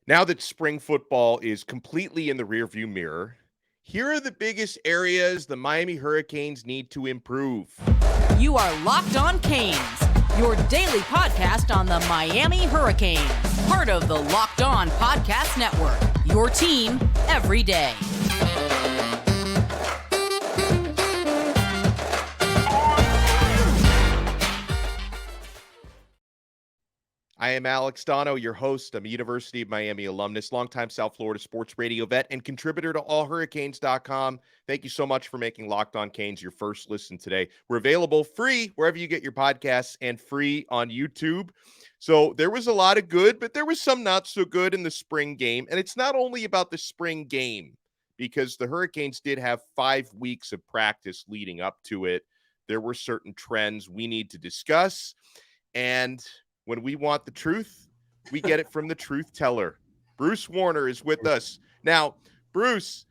Now that spring football is completely in the rearview mirror, here are the biggest areas the Miami Hurricanes need to improve. You are Locked On Canes, your daily podcast on the Miami Hurricanes, part of the Locked On Podcast Network, your team every day. I am Alex Donno, your host. I'm a University of Miami alumnus, longtime South Florida sports radio vet, and contributor to allhurricanes.com. Thank you so much for making Locked On Canes your first listen today. We're available free wherever you get your podcasts and free on YouTube. So there was a lot of good, but there was some not so good in the spring game. And it's not only about the spring game, because the Hurricanes did have 5 weeks of practice leading up to it. There were certain trends we need to discuss. And when we want the truth, we get it from the truth teller. Bruce Warner is with us. Now, Bruce,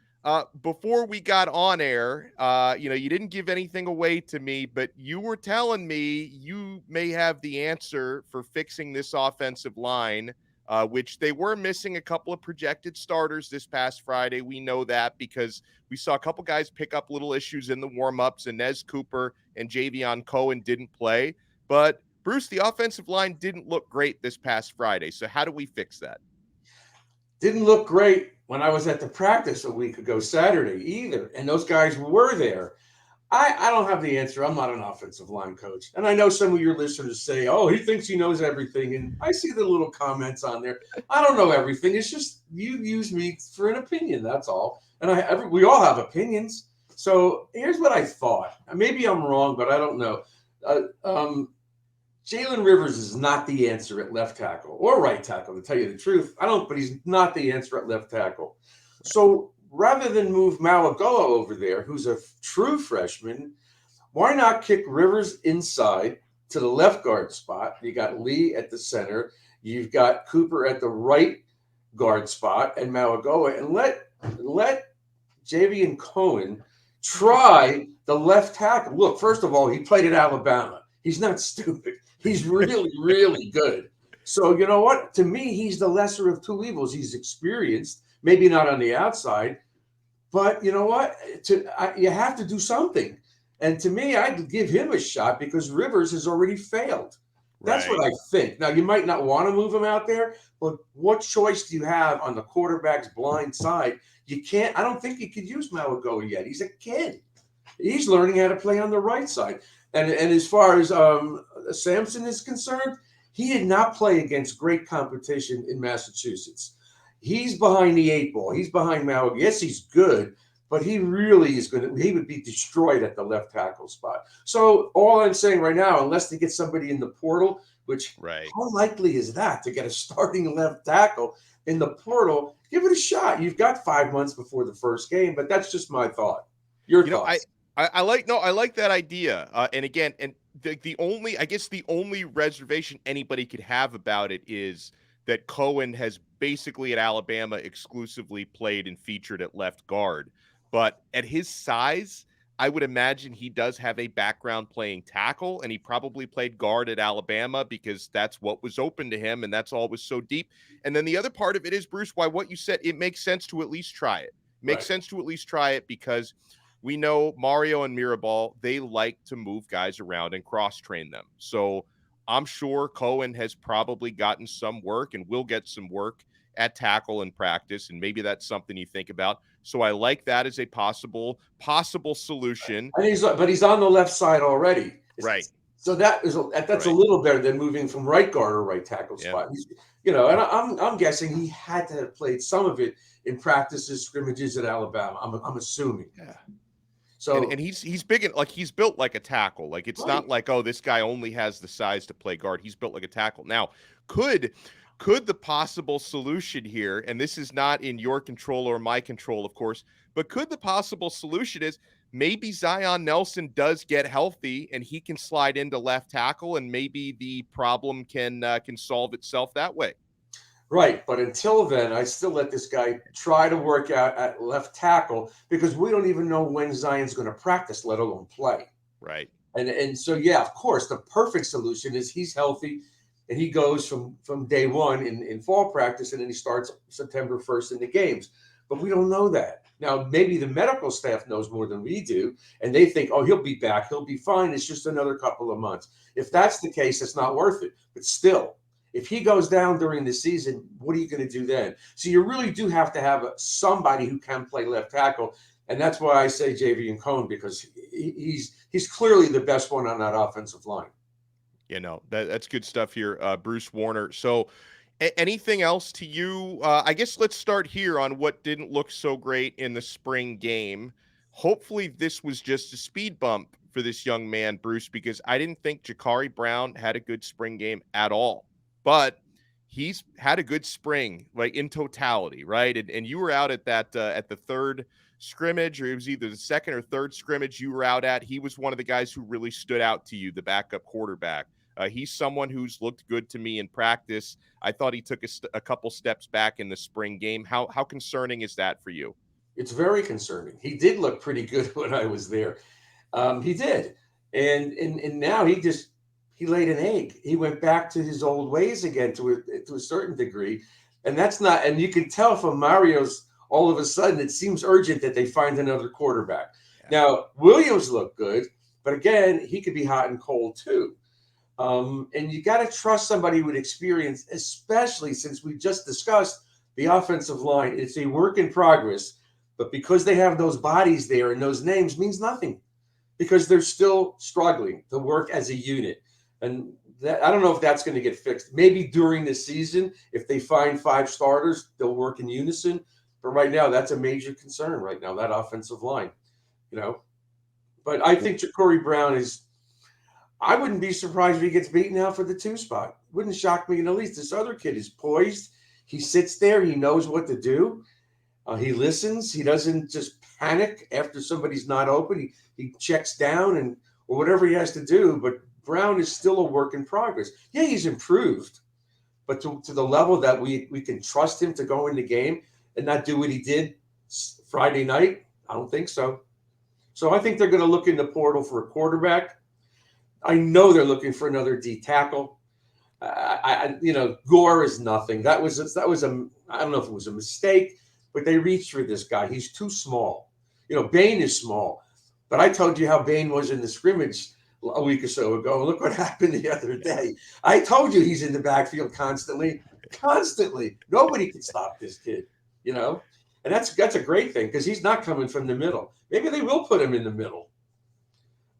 before we got on air, you didn't give anything away to me, but you were telling me you may have the answer for fixing this offensive line, which they were missing a couple of projected starters this past Friday. We know that because we saw a couple guys pick up little issues in the warmups. Inez Cooper and Javion Cohen didn't play, but Bruce, the offensive line didn't look great this past Friday. So how do we fix that? Didn't look great when I was at the practice a week ago Saturday either. And those guys were there. I don't have the answer. I'm not an offensive line coach. And I know some of your listeners say, oh, he thinks he knows everything. And I see the little comments on there. I don't know everything. It's just you use me for an opinion. That's all. And we all have opinions. So here's what I thought. Maybe I'm wrong, but I don't know. Jalen Rivers is not the answer at left tackle or right tackle, to tell you the truth. But he's not the answer at left tackle. So rather than move Malagoa over there, who's a true freshman, why not kick Rivers inside to the left guard spot? You got Lee at the center. You've got Cooper at the right guard spot and Malagoa, and let Javion Cohen try the left tackle. Look, first of all, he played at Alabama. He's not stupid. He's really, really good. So, you know what? To me, he's the lesser of two evils. He's experienced, maybe not on the outside, but you know what? You have to do something. And to me, I'd give him a shot because Rivers has already failed. That's what I think. Now, you might not want to move him out there, but what choice do you have on the quarterback's blind side? You can't. I don't think you could use Malagoa yet. He's a kid. He's learning how to play on the right side. And as far as Sampson is concerned, he did not play against great competition in Massachusetts. He's behind the 8 ball. He's behind Malagoa. Yes, he's good, but he really is going to – he would be destroyed at the left tackle spot. So all I'm saying right now, unless they get somebody in the portal, which how likely is that to get a starting left tackle in the portal, give it a shot. You've got 5 months before the first game, but that's just my thought. Your thoughts? I like that idea. And again, and the only reservation anybody could have about it is that Cohen has basically at Alabama exclusively played and featured at left guard. But at his size, I would imagine he does have a background playing tackle, and he probably played guard at Alabama because that's what was open to him, and that's all was so deep. And then the other part of it is, Bruce, why what you said, it makes sense to at least try it. Because we know Mario and Mirabal, they like to move guys around and cross-train them. So I'm sure Cohen has probably gotten some work and will get some work at tackle in practice, and maybe that's something you think about. So I like that as a possible solution. But he's on the left side already. Right. So that's a little better than moving from right guard or right tackle spot. And I'm guessing he had to have played some of it in practices, scrimmages at Alabama. I'm assuming. Yeah. So and he's big and he's built like a tackle. Like it's not like, oh, this guy only has the size to play guard. He's built like a tackle. Now, could the possible solution here, and this is not in your control or my control, of course, but could the possible solution is maybe Zion Nelson does get healthy and he can slide into left tackle, and maybe the problem can solve itself that way. Right, but until then, I still let this guy try to work out at left tackle because we don't even know when Zion's going to practice, let alone play. Right. And so, yeah, of course, the perfect solution is he's healthy. and he goes from day one in fall practice, and then he starts September 1st in the games. But we don't know that. Now, maybe the medical staff knows more than we do, and they think, oh, he'll be back. He'll be fine. It's just another couple of months. If that's the case, it's not worth it. But still, if he goes down during the season, what are you going to do then? So you really do have to have somebody who can play left tackle. And that's why I say Javion Cohn, because he's clearly the best one on that offensive line. That's good stuff here, Bruce Warner. So anything else to you? I guess let's start here on what didn't look so great in the spring game. Hopefully this was just a speed bump for this young man, Bruce, because I didn't think Jacurri Brown had a good spring game at all. But he's had a good spring, like in totality, right? And you were out at that at the third scrimmage, or it was either the second or third scrimmage you were out at. He was one of the guys who really stood out to you, the backup quarterback. He's someone who's looked good to me in practice. I thought he took a couple steps back in the spring game. How concerning is that for you? It's very concerning. He did look pretty good when I was there. He did, and now he laid an egg. He went back to his old ways again to a certain degree, and that's not. And you can tell from Mario's. All of a sudden, it seems urgent that they find another quarterback. Yeah. Now, Williams looked good, but again, he could be hot and cold too. And you got to trust somebody with experience, especially since we just discussed the offensive line. It's a work in progress, but because they have those bodies there and those names means nothing, because they're still struggling to work as a unit. And that, I don't know if that's going to get fixed. Maybe during the season, if they find 5 starters, they'll work in unison. But right now, that's a major concern right now, that offensive line, But I think Jacurri Brown I wouldn't be surprised if he gets beaten out for the 2 spot. Wouldn't shock me in the least. This other kid is poised. He sits there. He knows what to do. He listens. He doesn't just panic after somebody's not open. He checks down or whatever he has to do. But Brown is still a work in progress. Yeah, he's improved. But to the level that we can trust him to go in the game and not do what he did Friday night, I don't think so. So I think they're going to look in the portal for a quarterback. I know they're looking for another D tackle. Gore is nothing. That was I don't know if it was a mistake, but they reached for this guy. He's too small. Bain is small, but I told you how Bain was in the scrimmage a week or so ago. Look what happened the other day. I told you he's in the backfield constantly. Nobody can stop this kid. And that's a great thing, because he's not coming from the middle. Maybe they will put him in the middle.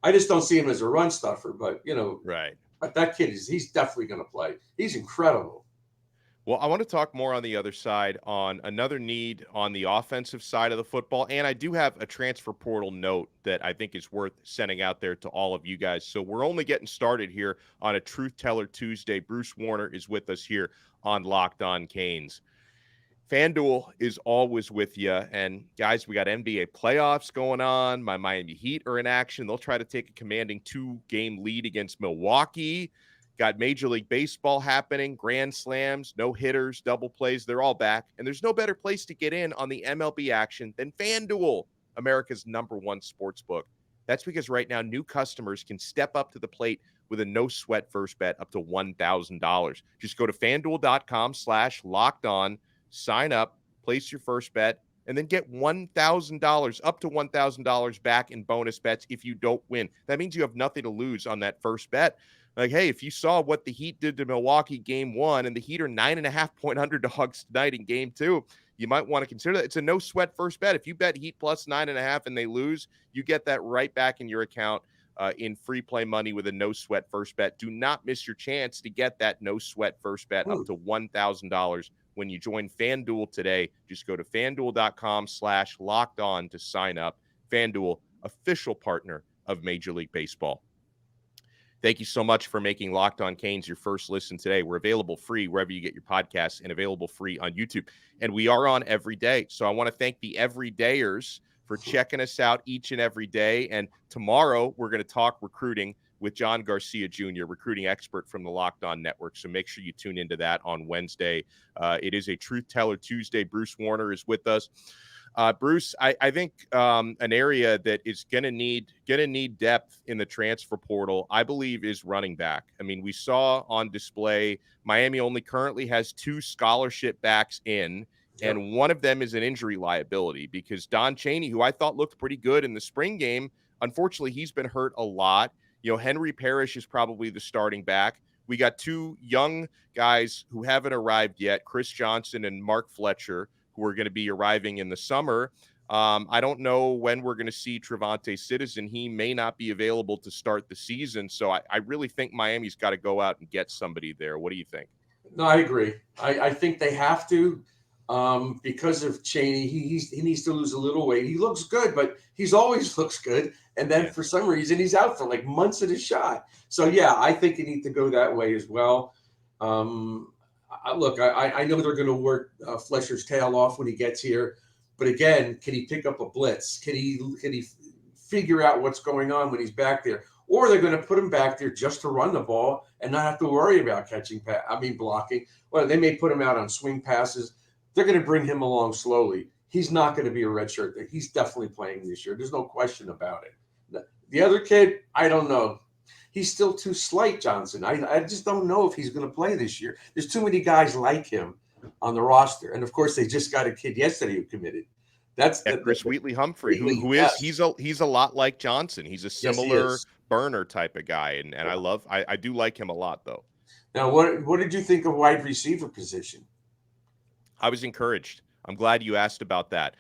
I just don't see him as a run stuffer, but right. But that kid he's definitely going to play. He's incredible. Well, I want to talk more on the other side on another need on the offensive side of the football. And I do have a transfer portal note that I think is worth sending out there to all of you guys. So we're only getting started here on a Truth Teller Tuesday. Bruce Warner is with us here on Locked On Canes. FanDuel is always with you. And guys, we got NBA playoffs going on. My Miami Heat are in action. They'll try to take a commanding 2-game lead against Milwaukee. Got Major League Baseball happening, grand slams, no hitters, double plays. They're all back. And there's no better place to get in on the MLB action than FanDuel, America's #1 sports book. That's because right now new customers can step up to the plate with a no-sweat first bet up to $1,000. Just go to FanDuel.com/lockedon. Sign up, place your first bet, and then get $1,000, up to $1,000 back in bonus bets if you don't win. That means you have nothing to lose on that first bet. Like, hey, if you saw what the Heat did to Milwaukee game 1, and the Heat are 9.5-point underdogs tonight in game 2, you might want to consider that. It's a no-sweat first bet. If you bet Heat plus 9.5 and they lose, you get that right back in your account in free play money with a no-sweat first bet. Do not miss your chance to get that no-sweat first bet up to $1,000 when you join FanDuel today. Just go to FanDuel.com/lockedon to sign up. FanDuel, official partner of Major League Baseball. Thank you so much for making Locked On Canes your first listen today. We're available free wherever you get your podcasts and available free on YouTube. And we are on every day. So I want to thank the everydayers for checking us out each and every day. And tomorrow we're going to talk recruiting with John Garcia Jr., recruiting expert from the Locked On Network. So make sure you tune into that on Wednesday. It is a Truth Teller Tuesday. Bruce Warner is with us. Bruce, I think an area that is gonna need depth in the transfer portal, I believe, is running back. I mean, we saw on display Miami only currently has 2 scholarship backs in, and one of them is an injury liability because Don Chaney, who I thought looked pretty good in the spring game, unfortunately, he's been hurt a lot. You know, Henry Parrish is probably the starting back. We got 2 young guys who haven't arrived yet, Chris Johnson and Mark Fletcher, who are going to be arriving in the summer. I don't know when we're going to see Trevante Citizen. He may not be available to start the season. So I really think Miami's got to go out and get somebody there. What do you think? No, I agree. I think they have to because of Chaney. He needs to lose a little weight. He looks good, but he's always looks good. And then for some reason, he's out for like months at a shot. So, yeah, I think you need to go that way as well. Look, I know they're going to work Fletcher's tail off when he gets here. But again, can he pick up a blitz? Can he figure out what's going on when he's back there? Or they're going to put him back there just to run the ball and not have to worry about blocking. Well, they may put him out on swing passes. They're going to bring him along slowly. He's not going to be a redshirt. He's definitely playing this year. There's no question about it. The other kid, I don't know. He's still too slight, Johnson. I just don't know if he's going to play this year. There's too many guys like him on the roster. And, of course, they just got a kid yesterday who committed. That's Chris Wheatley-Humphrey, who is he's a lot like Johnson. He's a similar burner type of guy, and I do like him a lot, though. Now, what did you think of wide receiver position? I was encouraged. I'm glad you asked about that.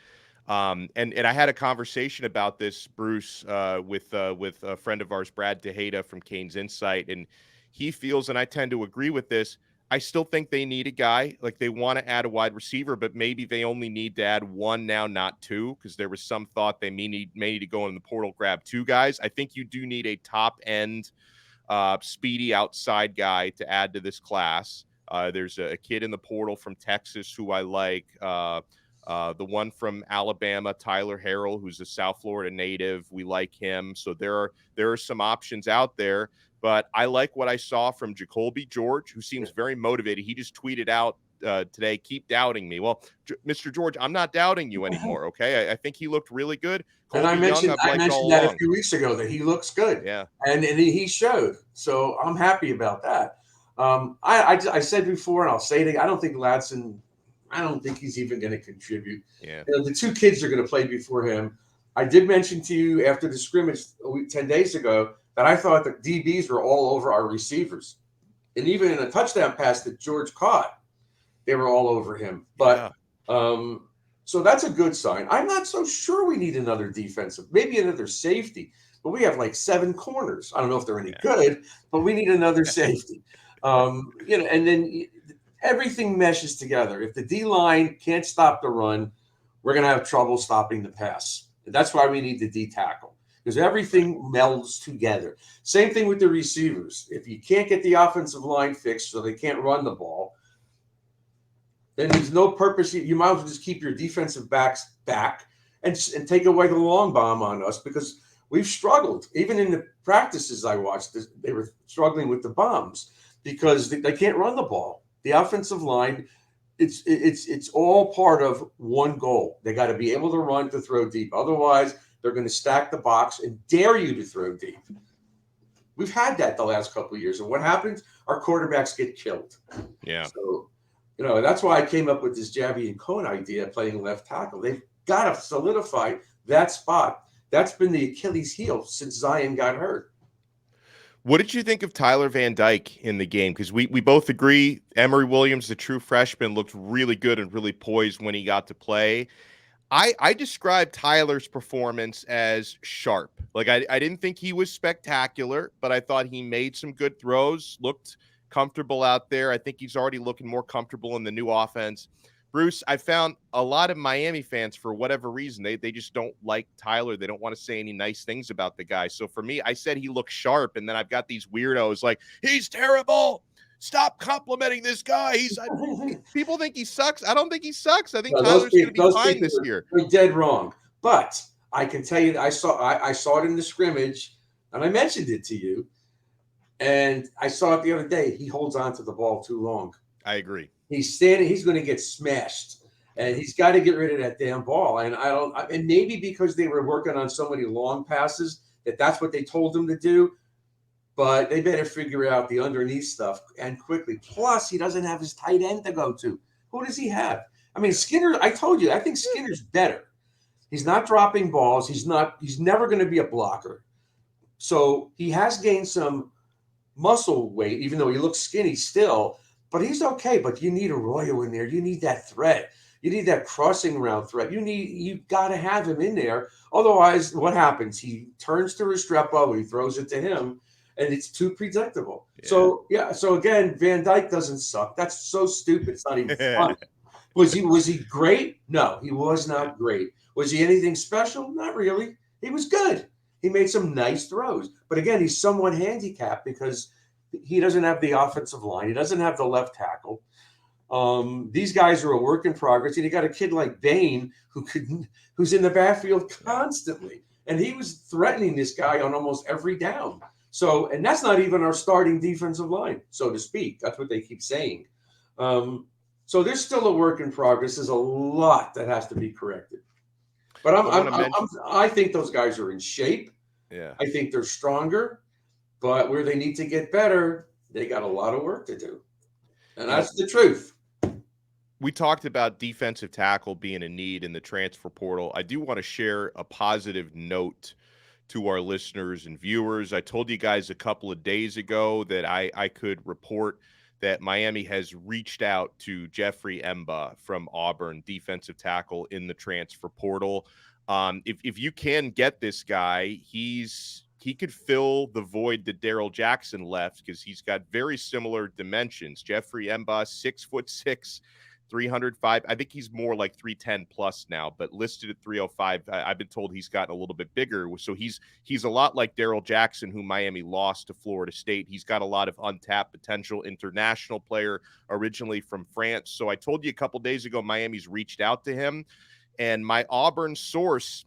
And I had a conversation about this, Bruce, with a friend of ours, Brad Tejeda from Canes Insight, and he feels, and I tend to agree with this, I still think they need a guy. Like, they want to add a wide receiver, but maybe they only need to add 1 now, not 2, because there was some thought they may need to go in the portal, grab 2 guys. I think you do need a top-end, speedy outside guy to add to this class. There's a kid in the portal from Texas who I like. The one from Alabama, Tyler Harrell, who's a South Florida native. We like him. So there are some options out there. But I like what I saw from Jacoby George, who seems very motivated. He just tweeted out today, "Keep doubting me." Well, Mr. George, I'm not doubting you anymore, okay? I think he looked really good. Colby and I mentioned that a few weeks ago, that he looks good. Yeah. And he showed. So I'm happy about that. I said before, and I'll say it again, I don't think Ladson, I don't think he's even going to contribute. Yeah. You know, the 2 kids are going to play before him. I did mention to you after the scrimmage 10 days ago that I thought the DBs were all over our receivers. And even in a touchdown pass that George caught, they were all over him. But so that's a good sign. I'm not so sure we need another defensive, maybe another safety. But we have like 7 corners. I don't know if they're any good, but we need another safety. You know, and then everything meshes together. If the D-line can't stop the run, we're going to have trouble stopping the pass. That's why we need the D tackle, because everything melds together. Same thing with the receivers. If you can't get the offensive line fixed so they can't run the ball, then there's no purpose. You might as well just keep your defensive backs back and take away the long bomb on us, because we've struggled. Even in the practices I watched, they were struggling with the bombs because they can't run the ball. The offensive line, it's all part of one goal. They got to be able to run to throw deep. Otherwise, they're going to stack the box and dare you to throw deep. We've had that the last couple of years. And what happens? Our quarterbacks get killed. Yeah. So, you know, that's why I came up with this Javi and Cohen idea, playing left tackle. They've got to solidify that spot. That's been the Achilles heel since Zion got hurt. What did you think of Tyler Van Dyke in the game? Because we both agree Emory Williams, the true freshman, looked really good and really poised when he got to play. I described Tyler's performance as sharp. Like, I didn't think he was spectacular, but I thought he made some good throws, looked comfortable out there. I think he's already looking more comfortable in the new offense. Bruce, I found a lot of Miami fans, for whatever reason, they just don't like Tyler. They don't want to say any nice things about the guy. So for me, I said he looked sharp, and then I've got these weirdos like, he's terrible. Stop complimenting this guy. People think he sucks. I don't think he sucks. I think Tyler's going to be fine this year. You're dead wrong. But I can tell you that I saw it in the scrimmage, and I mentioned it to you, and I saw it the other day. He holds on to the ball too long. I agree. He's standing. He's going to get smashed. And he's got to get rid of that damn ball. And and maybe because they were working on so many long passes that's what they told him to do. But they better figure out the underneath stuff and quickly. Plus, he doesn't have his tight end to go to. Who does he have? I mean, Skinner, I told you, I think Skinner's better. He's not dropping balls. He's never going to be a blocker. So he has gained some muscle weight, even though he looks skinny still, but he's okay. But you need Arroyo in there. You need that threat. You need that crossing route threat. You got to have him in there. Otherwise, what happens? He turns to Restrepo, he throws it to him, and it's too predictable. Yeah. So again, Van Dyke doesn't suck. That's so stupid. It's not even fun. Was he great? No, he was not great. Was he anything special? Not really. He was good. He made some nice throws. But again, he's somewhat handicapped because he doesn't have the offensive line. He doesn't have the left tackle. These guys are a work in progress. And you got a kid like Bain who's in the backfield constantly. And he was threatening this guy on almost every down. So, and that's not even our starting defensive line, so to speak. That's what they keep saying. So there's still a work in progress. There's a lot that has to be corrected. But I think those guys are in shape. Yeah. I think they're stronger. But where they need to get better, they got a lot of work to do. And that's the truth. We talked about defensive tackle being a need in the transfer portal. I do want to share a positive note to our listeners and viewers. I told you guys a couple of days ago that I could report that Miami has reached out to Jeffrey Emba from Auburn, defensive tackle in the transfer portal. If you can get this guy, he could fill the void that Darrell Jackson left because he's got very similar dimensions. Jeffrey Emba, 6'6", 305. I think he's more like 310 plus now, but listed at 305. I've been told he's gotten a little bit bigger. So he's a lot like Darrell Jackson, who Miami lost to Florida State. He's got a lot of untapped potential, international player, originally from France. So I told you a couple days ago, Miami's reached out to him, and my Auburn source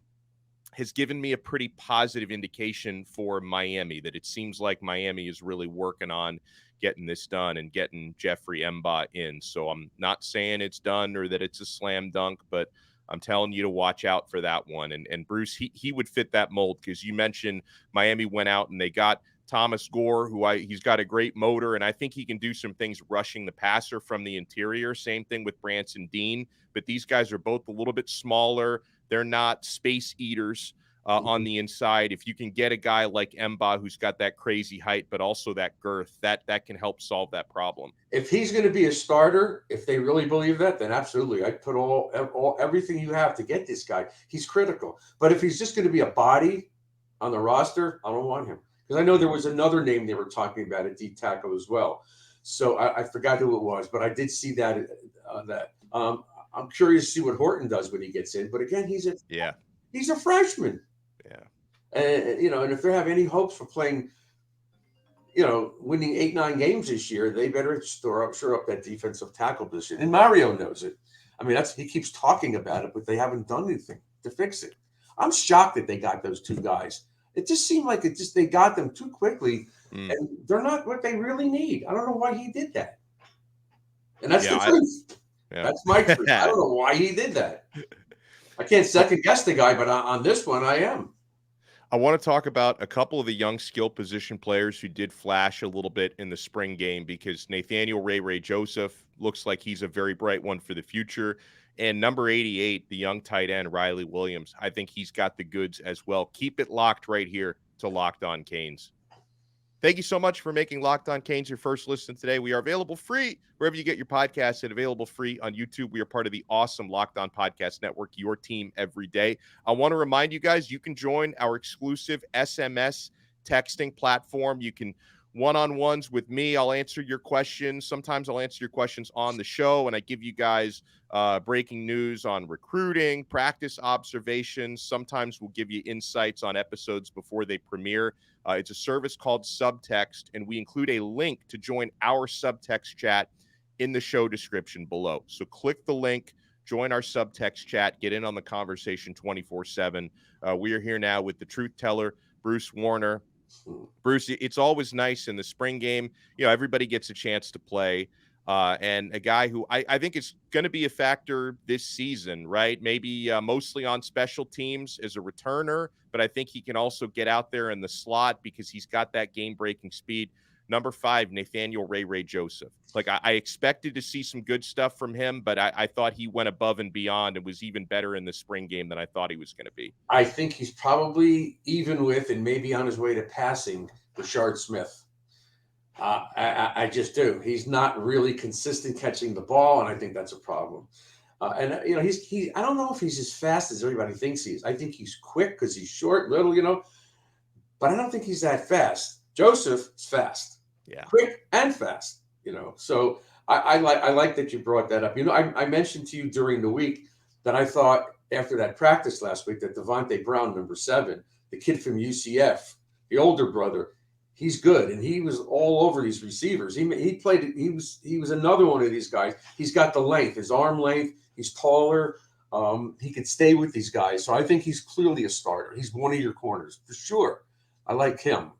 has given me a pretty positive indication for Miami, that it seems like Miami is really working on getting this done and getting Jeffrey Emba in. So I'm not saying it's done or that it's a slam dunk, but I'm telling you to watch out for that one. And Bruce, he would fit that mold, because you mentioned Miami went out and they got Thomas Gore, he's got a great motor, and I think he can do some things rushing the passer from the interior. Same thing with Branson Dean, but these guys are both a little bit smaller. They're not space eaters on the inside. If you can get a guy like Emba, who's got that crazy height, but also that girth, that can help solve that problem. If he's going to be a starter, if they really believe that, then absolutely. I'd put everything you have to get this guy. He's critical. But if he's just going to be a body on the roster, I don't want him. Because I know there was another name they were talking about at D tackle as well. So I forgot who it was, but I did see that. I'm curious to see what Horton does when he gets in. But again, he's a freshman. Yeah. And if they have any hopes for playing, winning 8-9 games this year, they better shore up that defensive tackle position. And Mario knows it. I mean, he keeps talking about it, but they haven't done anything to fix it. I'm shocked that they got those two guys. It just seemed like they got them too quickly, and they're not what they really need. I don't know why he did that. And that's the truth. That's my truth. I don't know why he did that. I can't second guess the guy, but on this one, I am. I want to talk about a couple of the young skill position players who did flash a little bit in the spring game, because Nathaniel Ray Joseph looks like he's a very bright one for the future. And number 88, the young tight end, Riley Williams, I think he's got the goods as well. Keep it locked right here to Locked On Canes. Thank you so much for making Locked On Canes your first listen today. We are available free wherever you get your podcasts, and available free on YouTube. We are part of the awesome Locked On Podcast Network, your team every day. I want to remind you guys, you can join our exclusive SMS texting platform. You can one-on-ones with me. I'll answer your questions. Sometimes I'll answer your questions on the show, and I give you guys breaking news on recruiting, practice observations. Sometimes we'll give you insights on episodes before they premiere. It's a service called Subtext, and we include a link to join our Subtext chat in the show description below. So click the link, join our Subtext chat, get in on the conversation 24/7. We are here now with the truth teller, Bruce Warner. Bruce, it's always nice in the spring game. Everybody gets a chance to play. and a guy who I think is going to be a factor this season, right? Maybe mostly on special teams as a returner, but I think he can also get out there in the slot because he's got that game-breaking speed. Number 5, Nathaniel Ray Joseph. Like I expected to see some good stuff from him, but I thought he went above and beyond and was even better in the spring game than I thought he was going to be. I think he's probably even with and maybe on his way to passing Rashard Smith. I just do. He's not really consistent catching the ball, and I think that's a problem. And he. I don't know if he's as fast as everybody thinks he is. I think he's quick because he's short, little, but I don't think he's that fast. Joseph is fast, quick and fast. So I like that you brought that up. I mentioned to you during the week that I thought after that practice last week that Devontae Brown, number 7, the kid from UCF, the older brother. He's good, and he was all over these receivers. He played. He was another one of these guys. He's got the length, his arm length. He's taller. He could stay with these guys. So I think he's clearly a starter. He's one of your corners for sure. I like him.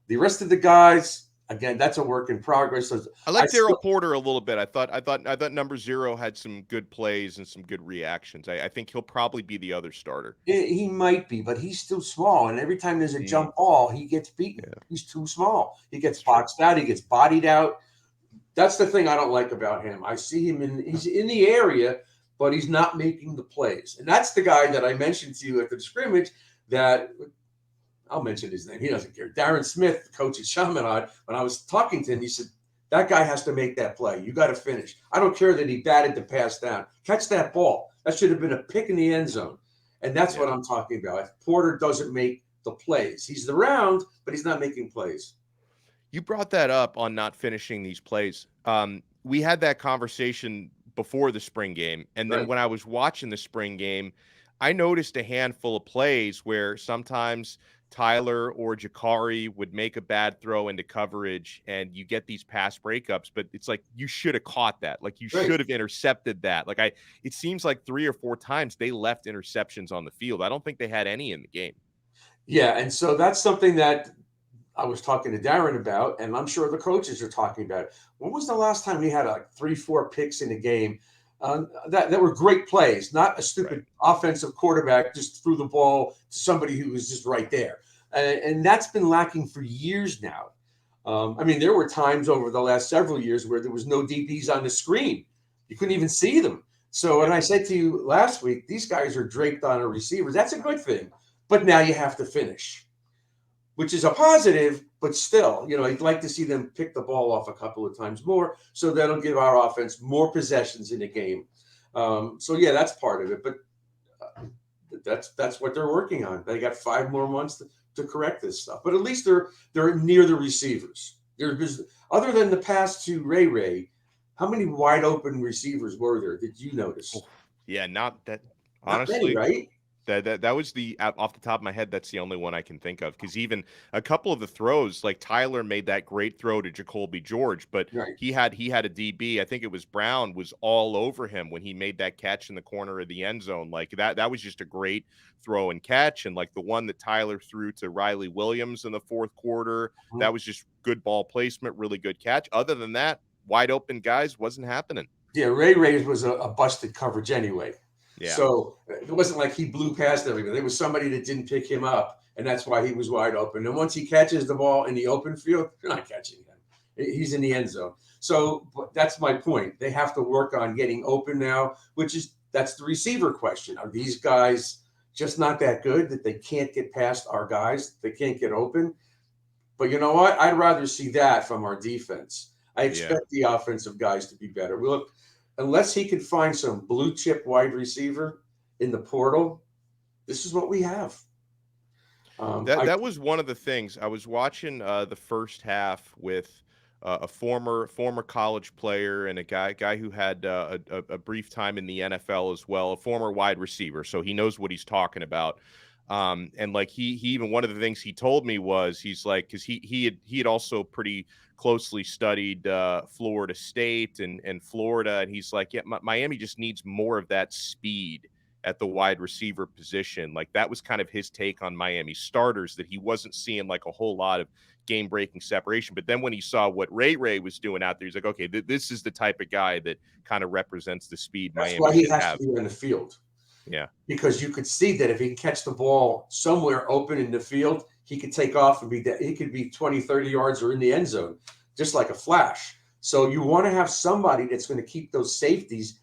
The rest of the guys, again, that's a work in progress. I like Daryl Porter a little bit. I thought number 0 had some good plays and some good reactions. I think he'll probably be the other starter. He might be, but he's still small. And every time there's a jump ball, he gets beaten. Yeah. He's too small. He gets boxed out. He gets bodied out. That's the thing I don't like about him. I see him he's in the area, but he's not making the plays. And that's the guy that I mentioned to you at the scrimmage that I'll mention his name. He doesn't care. Darren Smith, the coach at Chaminade, when I was talking to him, he said, that guy has to make that play. You got to finish. I don't care that he batted the pass down. Catch that ball. That should have been a pick in the end zone. And that's what I'm talking about. If Porter doesn't make the plays, he's around, but he's not making plays. You brought that up on not finishing these plays. We had that conversation before the spring game. And then when I was watching the spring game, I noticed a handful of plays where sometimes Tyler or Jacurri would make a bad throw into coverage and you get these pass breakups, but it's like, you should have caught that. Like you should have intercepted that. It seems like 3 or 4 times they left interceptions on the field. I don't think they had any in the game. Yeah. And so that's something that I was talking to Darren about, and I'm sure the coaches are talking about. When was the last time we had 3-4 picks in a game that were great plays, not a stupid offensive quarterback just threw the ball to somebody who was just right there. And that's been lacking for years now. There were times over the last several years where there was no DBs on the screen. You couldn't even see them. So when I said to you last week, these guys are draped on a receiver. That's a good thing. But now you have to finish, which is a positive, but still, I'd like to see them pick the ball off a couple of times more, so that'll give our offense more possessions in the game. That's part of it, but that's what they're working on. They got 5 more months to correct this stuff, but at least they're near the receivers. Other than the pass to Ray, how many wide open receivers were there? Did you notice? Yeah, not that. Honestly, not many, right? That was off the top of my head, that's the only one I can think of, because even a couple of the throws, like Tyler made that great throw to Jacoby George, but he had a DB, I think it was Brown, was all over him when he made that catch in the corner of the end zone. Like that was just a great throw and catch. And like the one that Tyler threw to Riley Williams in the 4th quarter, that was just good ball placement, really good catch. Other than that, wide open guys wasn't happening. Yeah, Ray was a busted coverage anyway. Yeah. So it wasn't like he blew past everybody. There was somebody that didn't pick him up, and that's why he was wide open. And once he catches the ball in the open field, you're not catching him. He's in the end zone. So that's my point. They have to work on getting open now, that's the receiver question. Are these guys just not that good that they can't get past our guys? They can't get open? But you know what? I'd rather see that from our defense. I expect the offensive guys to be better. Look, unless he can find some blue chip wide receiver in the portal, this is what we have. That was one of the things. I was watching the first half with a former college player and a guy who had a brief time in the NFL as well, a former wide receiver, so he knows what he's talking about. And like he even, one of the things he told me was, he's like, because he had also pretty closely studied Florida State and Florida, and he's like, Miami just needs more of that speed at the wide receiver position. Like that was kind of his take on Miami starters, that he wasn't seeing like a whole lot of game-breaking separation. But then when he saw what Ray was doing out there, he's like, okay, this is the type of guy that kind of represents the speed That's Miami why he should has have. to be on the field. Yeah. Because you could see that if he can catch the ball somewhere open in the field, he could take off and he could be 20, 30 yards or in the end zone, just like a flash. So you want to have somebody that's going to keep those safeties,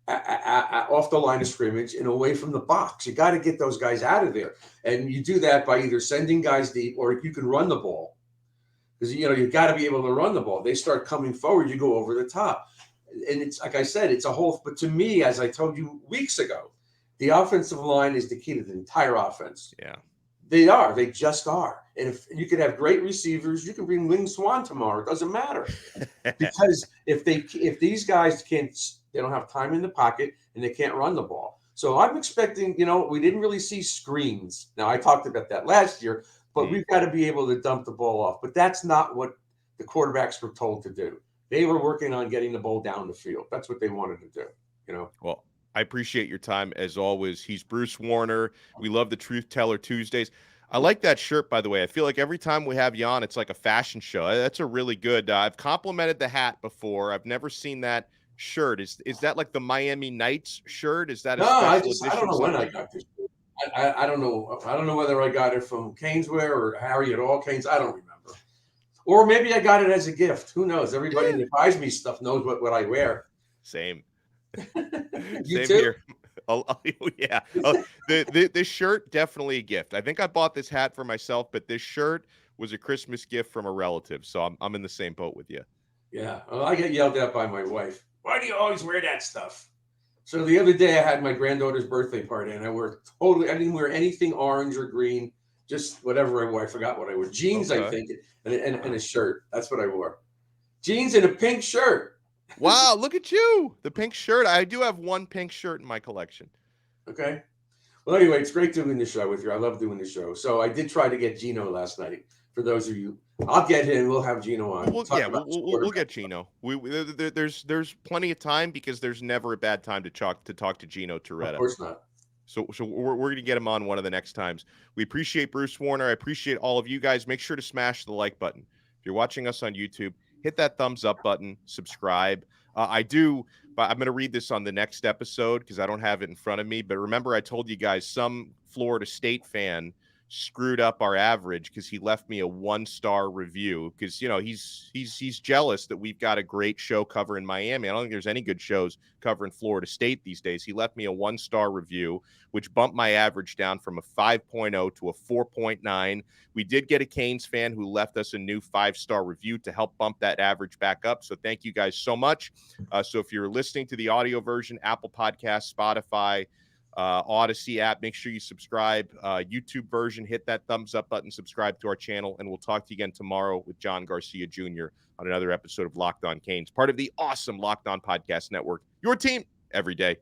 off the line of scrimmage and away from the box. You got to get those guys out of there. And you do that by either sending guys deep or you can run the ball. Because, you've got to be able to run the ball. They start coming forward, you go over the top. And it's like I said, it's a whole. But to me, as I told you weeks ago, the offensive line is the key to the entire offense. Yeah, they are. They just are. And if you could have great receivers, you can bring Wing Swan tomorrow. It doesn't matter because if these guys they don't have time in the pocket and they can't run the ball. So I'm expecting. We didn't really see screens. Now I talked about that last year, but we've got to be able to dump the ball off. But that's not what the quarterbacks were told to do. They were working on getting the ball down the field. That's what they wanted to do, Well, I appreciate your time as always. He's Bruce Warner. We love the Truth Teller Tuesdays. I like that shirt, by the way. I feel like every time we have you on, it's like a fashion show. That's a really good. I've complimented the hat before. I've never seen that shirt. Is that like the Miami Knights shirt? Is that a special edition? I don't know when I got this. I don't know. I don't know whether I got it from Caneswear or Harriet All Canes. I don't remember. Or maybe I got it as a gift. Who knows? Everybody that buys me stuff knows what I wear. Same. You Same too? here. Yeah. This shirt, definitely a gift. I think I bought this hat for myself, but this shirt was a Christmas gift from a relative. So I'm in the same boat with you. Yeah. Well, I get yelled at by my wife. Why do you always wear that stuff? So the other day I had my granddaughter's birthday party and I didn't wear anything orange or green, just whatever I forgot what I wore. Jeans, okay. I think, and a shirt. That's what I wore. Jeans and a pink shirt. Wow, look at you. The pink shirt. I do have one pink shirt in my collection. Okay. Well, anyway, it's great doing the show with you. I love doing the show. So I did try to get Gino last night. For those of you, I'll get him. We'll have Gino on. We'll get Gino. There's plenty of time because there's never a bad time to talk to Gino Toretta. Of course not. So we're going to get him on one of the next times. We appreciate Bruce Warner. I appreciate all of you guys. Make sure to smash the like button. If you're watching us on YouTube, hit that thumbs up button, subscribe. But I'm going to read this on the next episode because I don't have it in front of me. But remember, I told you guys some Florida State fan screwed up our average because he left me a 1-star review because he's jealous that we've got a great show covering Miami. I don't think there's any good shows covering Florida State these days. He left me a 1-star review, which bumped my average down from a 5.0 to a 4.9. We did get a Canes fan who left us a new 5-star review to help bump that average back up. So thank you guys so much. So if you're listening to the audio version, Apple Podcasts, Spotify, Odyssey app, make sure you subscribe. YouTube version, hit that thumbs up button, subscribe to our channel, and we'll talk to you again tomorrow with John Garcia Jr. on another episode of Locked On Canes, part of the awesome Locked On Podcast Network. Your team every day.